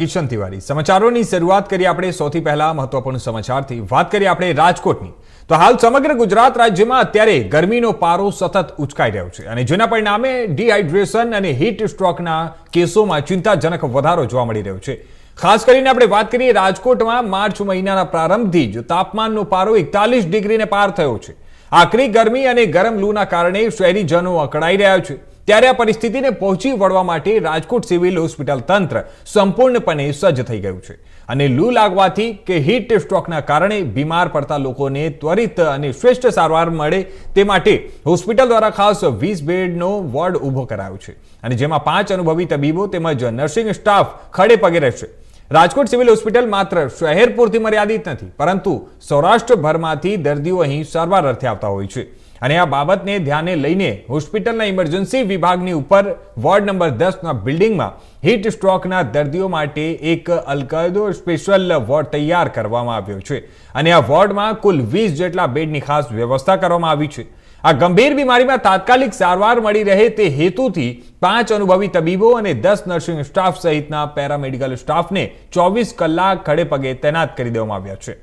કિશન તિવારી સમાચારોની શરૂઆત કરી આપણે સૌથી પહેલા મહત્વપૂર્ણ સમાચારથી વાત કરીએ આપણે રાજકોટની તો હાલ સમગ્ર ગુજરાત રાજ્યમાં અત્યારે ગરમીનો પારો સતત ઉચકાઈ રહ્યો છે અને જેના પરિણામે ડિહાઇડ્રેશન અને હીટ સ્ટ્રોકના કેસોમાં ચિંતાજનક વધારો જોવા મળી રહ્યો છે। ખાસ કરીને આપણે વાત કરીએ રાજકોટમાં માર્ચ મહિનાના પ્રારંભથી જ તાપમાનનો પારો 41 ડિગ્રીને પાર થયો છે। આકરી ગરમી અને ગરમ લૂના કારણે શહેરીજનો અકળાઈ રહ્યા છે। ત્યારે આ પરિસ્થિતિને પહોંચી વળવા માટે રાજકોટ સિવિલ હોસ્પિટલ તંત્ર સંપૂર્ણપણે સજ્જ થઈ ગયું છે અને લૂ લાગવાથી કે હીટ સ્ટ્રોકના કારણે બીમાર પડતા લોકોને ત્વરિત અને શ્રેષ્ઠ સારવાર મળે તે માટે હોસ્પિટલ દ્વારા ખાસ 20 બેડનો વોર્ડ ઊભો કરાયો છે અને જેમાં 5 અનુભવી તબીબો તેમજ નર્સિંગ સ્ટાફ ખડે પગે રહેશે। રાજકોટ સિવિલ હોસ્પિટલ માત્ર શહેર પૂરતી મર્યાદિત નથી પરંતુ સૌરાષ્ટ્રભરમાંથી દર્દીઓ અહીં સારવાર અર્થે આવતા હોય છે અને આ બાબતને ધ્યાને લઈને હોસ્પિટલના ઇમરજન્સી વિભાગની ઉપર વોર્ડ નંબર 10ના બિલ્ડિંગમાં હીટ સ્ટ્રોકના દર્દીઓ માટે એક અલગ સ્પેશિયલ વોર્ડ તૈયાર કરવામાં આવ્યો છે અને આ વોર્ડમાં કુલ 20 જેટલા બેડની ખાસ વ્યવસ્થા કરવામાં આવી છે। આ ગંભીર બીમારીમાં તાત્કાલિક સારવાર મળી રહે તે હેતુથી 5 અનુભવી તબીબો અને 10 નર્સિંગ સ્ટાફ સહિતના પેરામેડિકલ સ્ટાફને 24 કલાક ખડે પગે તૈનાત કરી દેવામાં આવ્યા છે।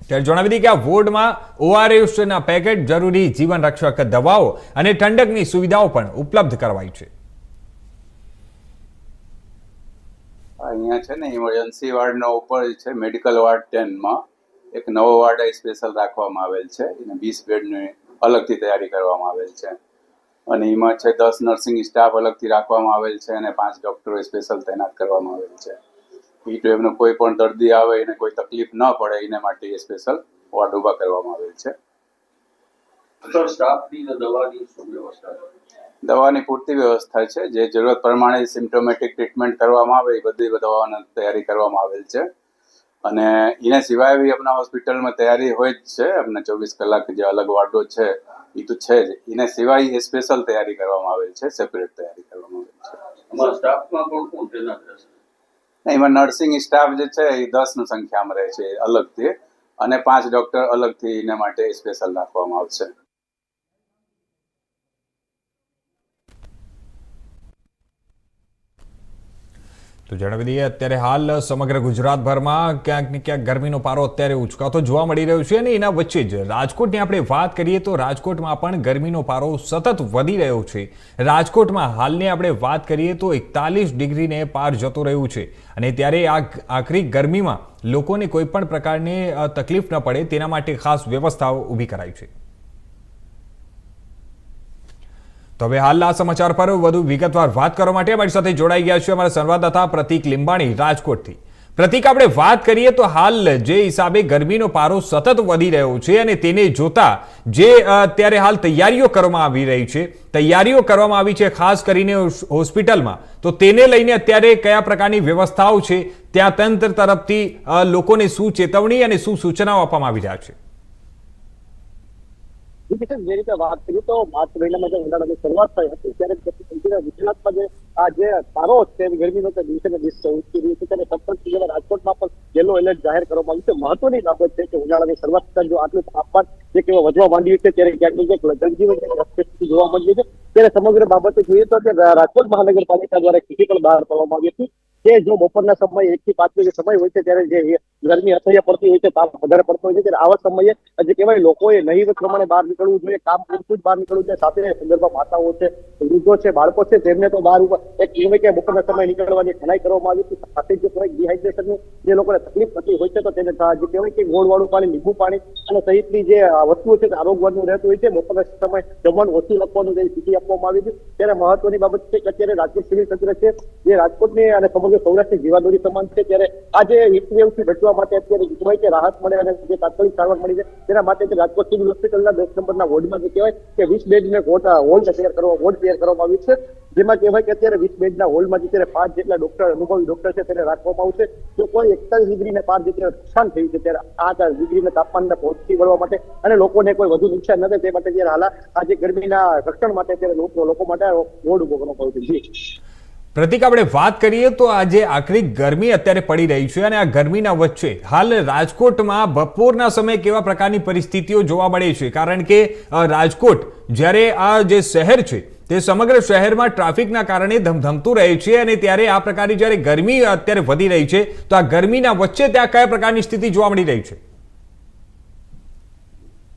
ત્યારે જણાવી દઈએ કે આ વોર્ડમાં ઓઆરએસના પેકેટ, જરૂરી જીવન રક્ષક દવાઓ અને ઠંડકની સુવિધાઓ પણ ઉપલબ્ધ કરવાઈ છે। અહીંયા છે ને ઇમરજન્સી વોર્ડનો ઉપર છે મેડિકલ વોર્ડ 10 માં એક નવો વોર્ડ સ્પેશિયલ રાખવામાં આવેલ છે એને 20 બેડની અલગથી તૈયારી કરવામાં આવેલ છે અને એમાં છે 10 નર્સિંગ સ્ટાફ અલગથી રાખવામાં આવેલ છે અને 5 ડોક્ટરો સ્પેશિયલ તૈનાત કરવામાં આવેલ છે। ઈ ટાઈપનો કોઈ પણ દર્દી આવે એને કોઈ તકલીફ ન પડે એને માટે સ્પેશિયલ વોર્ડ ઊભા કરવામાં આવેલ છે। સર, સ્ટાફની દવાની શું વ્યવસ્થા છે? દવાની પૂરતી વ્યવસ્થા છે, જે જરૂરત પ્રમાણે સિમ્પ્ટોમેટિક ટ્રીટમેન્ટ કરવામાં આવે એ બધી દવાઓની તૈયારી કરવામાં આવેલ છે અને એને સિવાય બી આપણા હોસ્પિટલમાં તૈયારી હોય જ છે। આપણે 24 કલાક જે અલગ વોર્ડો છે એ તો છે જ, એને સિવાય સ્પેશિયલ તૈયારી કરવામાં આવેલ છે, સેપરેટ તૈયારી કરવામાં આવેલ છે। અમારા સ્ટાફમાં કોણ તૈનાત રહેશે? એમાં નર્સિંગ સ્ટાફ જે છે એ 10ની સંખ્યામાં રહે છે અલગથી અને 5 ડોક્ટર અલગથી એના માટે સ્પેશિયલ રાખવામાં આવશે। તો જણાવી દઈએ અત્યારે હાલ સમગ્ર ગુજરાતભરમાં ક્યાંક ને ક્યાંક ગરમીનો પારો અત્યારે ઉચકાતો જોવા મળી રહ્યો છે અને એના વચ્ચે જ રાજકોટની આપણે વાત કરીએ તો રાજકોટમાં પણ ગરમીનો પારો સતત વધી રહ્યો છે। રાજકોટમાં હાલની આપણે વાત કરીએ તો 41 ડિગ્રીને પાર જતો રહ્યું છે અને ત્યારે આ આકરી ગરમીમાં લોકોને કોઈ પણ પ્રકારની તકલીફ ન પડે તેના માટે ખાસ વ્યવસ્થાઓ ઊભી કરાઈ છે। તો હવે હાલના સમાચાર પર વધુ વિગતવાર વાત કરવા માટે અમારી સાથે જોડાઈ ગયા છે અમારા સંવાદદાતા પ્રતિક લીંબાણી રાજકોટથી। પ્રતિક, આપણે વાત કરીએ તો હાલ જે હિસાબે ગરમીનો પારો સતત વધી રહ્યો છે અને તેને જોતા જે અત્યારે હાલ તૈયારીઓ કરવામાં આવી રહી છે, તૈયારીઓ કરવામાં આવી છે ખાસ કરીને હોસ્પિટલમાં, તો તેને લઈને અત્યારે કયા પ્રકારની વ્યવસ્થાઓ છે, ત્યાં તંત્ર તરફથી લોકોને શું ચેતવણી અને શું સૂચનાઓ આપવામાં આવી રહ્યા છે? જે રીતે વાત કરીએ તો માર્ચ મહિનામાં જે ઉનાળાની શરૂઆત થઈ હતી ત્યારે ગુજરાતમાં જે પારો છે ગરમીનો તે દિવસે ને દિવસે ઉચકી રહ્યો છે ત્યારે સતત રાજકોટમાં પણ યેલો એલર્ટ જાહેર કરવામાં આવ્યું છે। મહત્વની બાબત છે કે ઉનાળાની શરૂઆત થતા જો આટલું તાપમાન જે કેવો વધવા માંડ્યું છે ત્યારે ક્યાંક ને ક્યાંક જનજીવન જોવા મળ્યું છે। ત્યારે સમગ્ર બાબતે જોઈએ તો રાજકોટ મહાનગરપાલિકા દ્વારા સ્થિતિ પણ બહાર પાડવામાં આવી હતી કે જો બપોરના સમય 1 થી 5 વાગે સમય હોય છે ત્યારે જે ગરમી અસહ્ય પડતી હોય છે, તાપ વધારે પડતો હોય છે, ત્યારે આવા સમયે જે કહેવાય લોકોએ નહીવત પ્રમાણે બહાર નીકળવું જોઈએ, કામ પૂરતું જ બહાર નીકળવું જોઈએ। સાથે સંદર્ભમાં માતાઓ છે, વૃદ્ધો છે, બાળકો છે, તેમને તો બહાર ઉપર એક કહેવાય કે બપોરના સમય નીકળવાની મનાઈ કરવામાં આવી હતી। સાથે જે કહેવાય ડિહાઇડ્રેશનની જે લોકોને તકલીફ થતી હોય છે તો તેને જે કહેવાય કે ગોળવાળું પાણી, લીંબુ પાણી અને સહિતની જે વસ્તુઓ છે આરોગ્યનું રહેતું હોય છે, બપોરના સમય જમવાનું ઓછું લખવાનું જે સ્થિતિ આપવામાં આવી હતી। ત્યારે મહત્વની બાબત છે કે અત્યારે રાજકોટ સિવિલ તંત્ર છે જે રાજકોટની અને સમગ્ર સૌરાષ્ટ્રની જીવાદોરી સમાન છે, ત્યારે આજે હીટવેવથી બચવા માટે અત્યારે કહેવાય કે રાહત મળે અને જે તાત્કાલિક સારવાર મળી જાય તેના માટે રાજકોટ સિવિલ હોસ્પિટલના 10 નંબરના વોર્ડમાં જે કહેવાય કે 20 બેડને વોર્ડ તૈયાર કરવામાં આવ્યું છે, જેમાં કહેવાય કે અત્યારે 20 બેડના હોલમાં અત્યારે 5 જેટલા ડોક્ટર, અનુભવી ડોક્ટર છે તેને રાખવામાં આવશે। જો કોઈ 41 ડિગ્રીને પાર જે નુકસાન થયું છે ત્યારે આ ડિગ્રીના તાપમાનને પહોંચી વળવા માટે અને લોકોને કોઈ વધુ નુકસાન ન થાય તે માટે ત્યારે હાલ આજે ગરમીના રક્ષણ માટે અત્યારે લોકો માટે વોર્ડ ઉભો કરવામાં આવ્યો છે। પ્રતિક, આપણે વાત કરીએ તો આજે આકરી ગરમી અત્યારે પડી રહી છે અને આ ગરમીના વચ્ચે હાલ રાજકોટમાં બપોરના સમયે કેવા પ્રકારની પરિસ્થિતિઓ જોવા મળે છે? કારણ કે રાજકોટ જ્યારે આ જે શહેર છે તે સમગ્ર શહેરમાં ટ્રાફિકના કારણે ધમધમતું રહે છે અને ત્યારે આ પ્રકારની જ્યારે ગરમી અત્યારે વધી રહી છે તો આ ગરમીના વચ્ચે ત્યાં કયા પ્રકારની સ્થિતિ જોવા મળી રહી છે?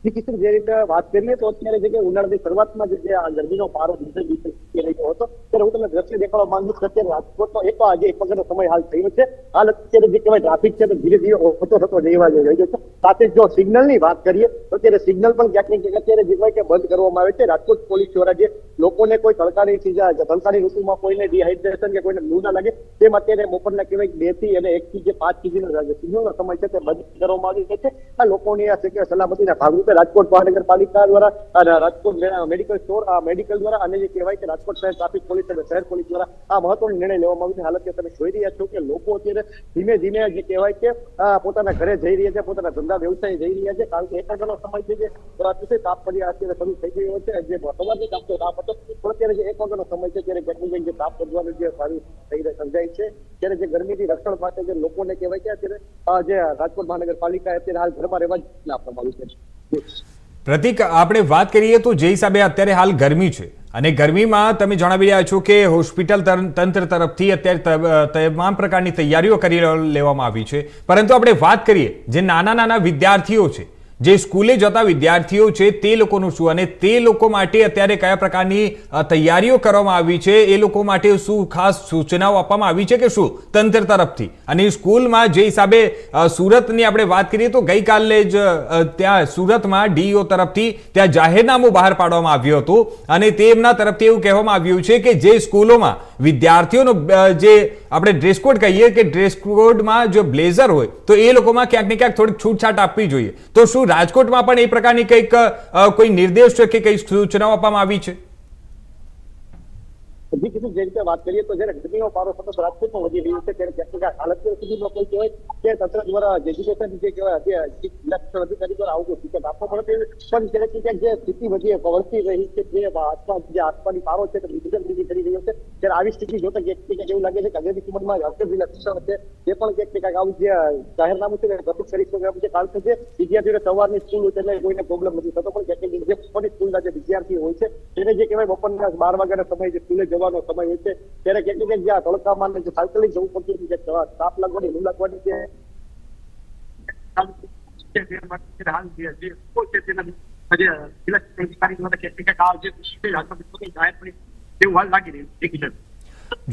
કિશોર, જે રીતે વાત કરીએ તો અત્યારે જે ઉનાળાની શરૂઆતમાં જે આ ગરમીનો પારો દિવસે દિવસે ઘટી રહ્યો હતો ત્યારે હું તમને દ્રશ્ય દેખાડવા માંગુ છું કે અત્યારે રાજકોટનો એક વખતનો સમય હાલ થયો છે. હાલ અત્યારે જે કહેવાય ટ્રાફિક છે તો ધીરે ધીરે ઓછો થતો જઈ રહ્યો છે. સાથે જો સિગ્નલની વાત કરીએ તો અત્યારે સિગ્નલ પણ ક્યાંક ને ક્યાંક અત્યારે જે કહેવાય કે બંધ કરવામાં આવે છે. રાજકોટ પોલીસ દ્વારા જે લોકોને કોઈ તડકાની ઋતુમાં કોઈને ડિહાઇડ્રેશન કે કોઈને લૂ ના લાગે તેમ અત્યારે બપોરના કહેવાય 2 થી અને 1 થી જે 5 સુધીનો સિગ્નલનો સમય છે તે બંધ કરવામાં આવ્યો છે. આ લોકોની આ છે સલામતીના ભાગરૂપે રાજકોટ મહાનગરપાલિકા દ્વારા અને રાજકોટ મેડિકલ સ્ટોર મેડિકલ દ્વારા અને જે કહેવાય કે રાજકોટ શહેર ટ્રાફિક પોલીસ અને શહેર પોલીસ દ્વારા આ મહત્વનો નિર્ણય લેવામાં આવ્યો છે. હાલત તમે જોઈ રહ્યા છો કે લોકો અત્યારે ધીમે ધીમે જે કહેવાય કે પોતાના ઘરે જઈ રહ્યા છે, પોતાના ધંધા વ્યવસાય જઈ રહ્યા છે, કારણ કે એક વાગ્યાનો સમય છે જે અતિશય તાપ પડી અત્યારે શરૂ થઈ ગયો છે. જે સવારથી તાપતો તાપ હતો પણ અત્યારે જે 1 વાગ્યાનો સમય છે ત્યારે ગરમી જે તાપ વધવાનું જે સારું સર્જાય છે ત્યારે જે ગરમીથી રક્ષણ માટે જે લોકોને કહેવાય કે અત્યારે જે રાજકોટ મહાનગરપાલિકા અત્યારે હાલ ઘરમાં રહેવા જ આપવામાં આવ્યું છે. પ્રતિક, આપણે વાત કરીએ તો જે હિસાબે અત્યારે હાલ ગરમી છે અને ગરમીમાં તમે જણાવી રહ્યા છો કે હોસ્પિટલ તંત્ર તરફથી અત્યારે તમામ પ્રકારની તૈયારીઓ કરી લેવામાં આવી છે, પરંતુ આપણે વાત કરીએ જે નાના વિદ્યાર્થીઓ છે, જે સ્કૂલે જતા વિદ્યાર્થીઓ છે તે લોકોનું શું અને તે લોકો માટે અત્યારે કયા પ્રકારની તૈયારીઓ કરવામાં આવી છે? એ લોકો માટે શું ખાસ સૂચનાઓ આપવામાં આવી છે કે શું તંત્ર તરફથી? અને સ્કૂલમાં જે હિસાબે સુરતની આપણે વાત કરીએ તો ગઈકાલે જ ત્યાં સુરતમાં ડીઈઓ તરફથી ત્યાં જાહેરનામું બહાર પાડવામાં આવ્યું હતું અને તેમના તરફથી એવું કહેવામાં આવ્યું છે કે જે સ્કૂલોમાં વિદ્યાર્થીઓનો જે આપણે ડ્રેસ કોડ કહીએ કે ડ્રેસ કોડમાં જો બ્લેઝર હોય તો એ લોકોમાં ક્યાંક ને ક્યાંક થોડીક છૂટછાટ આપવી જોઈએ. તો શું રાજકોટમાં પણ એ પ્રકારની કંઈક કોઈ નિર્દેશ છે કે કઈ સૂચનાઓ આપવામાં આવી છે? જે રીતે વાત કરીએ તો જયારે ગરમીનો પારો સતત રાજકોટમાં વધી રહ્યો છે ત્યારે ક્યાંક ને ક્યાંક હાલત સુધીમાં કોઈ કહેવાય કે તંત્ર દ્વારા એજ્યુકેશન જે કહેવાય જિલ્લા શિક્ષણ અધિકારી દ્વારા આવું સૂચન આપવામાં આવે પણ ક્યાંક ને ક્યાંક જે સ્થિતિ વધી રહી છે જે આસમાની પારો છે તે બીજી કરી રહ્યો છે ત્યારે આવી સ્થિતિ જોતા ક્યાંક ને ક્યાંક એવું લાગે છે કે અગેની કિંમતમાં રાજકોટ જિલ્લા શિક્ષણ છે તે પણ ક્યાંક ને ક્યાંક આવું જે જાહેરનામું છે તે પ્રસ્તુત કરી શકાય છે. કારણ કે જે વિદ્યાર્થીઓને સવારની સ્કૂલ હોય એટલે કોઈને પ્રોબ્લેમ નથી થતો, પણ ક્યાંક ને ક્યાંક જે બપોરની સ્કૂલના જે વિદ્યાર્થીઓ હોય છે તેને જે કહેવાય બપોરના 12 વાગ્યાના સમય જે સ્કૂલે જવાનો સમય હોય છે ત્યારે ક્યાંક ને ક્યાંક જ્યાં તડકામાં જે સાયકલિંગ જવું પડતું હતું, જે તાપ લાગવાની લૂ લાગવાની જે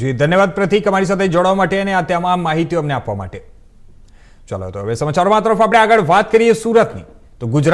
જી ધન્યવાદ પ્રતિક અમારી સાથે જોડાવા માટે અને આ તમામ માહિતીઓ અમને આપવા માટે. ચલો તો હવે સમાચારોમાં તરફ આપણે આગળ વાત કરીએ સુરતની. તો ગુજરાત